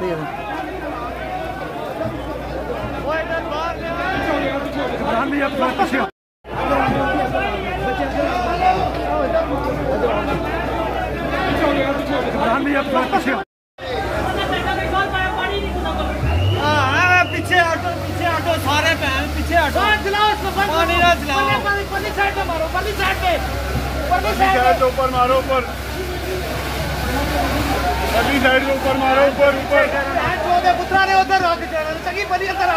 रही है। पीछे ऑटो सारे पीछे ऑटो पानी ना चलाओ, पल्ली साइड पे मारो, पल्ली साइड पे ऊपर मारो, ऊपर पल्ली साइड के ऊपर मारो, ऊपर पुत्रा ने उधर रोक चली बड़ी अंदर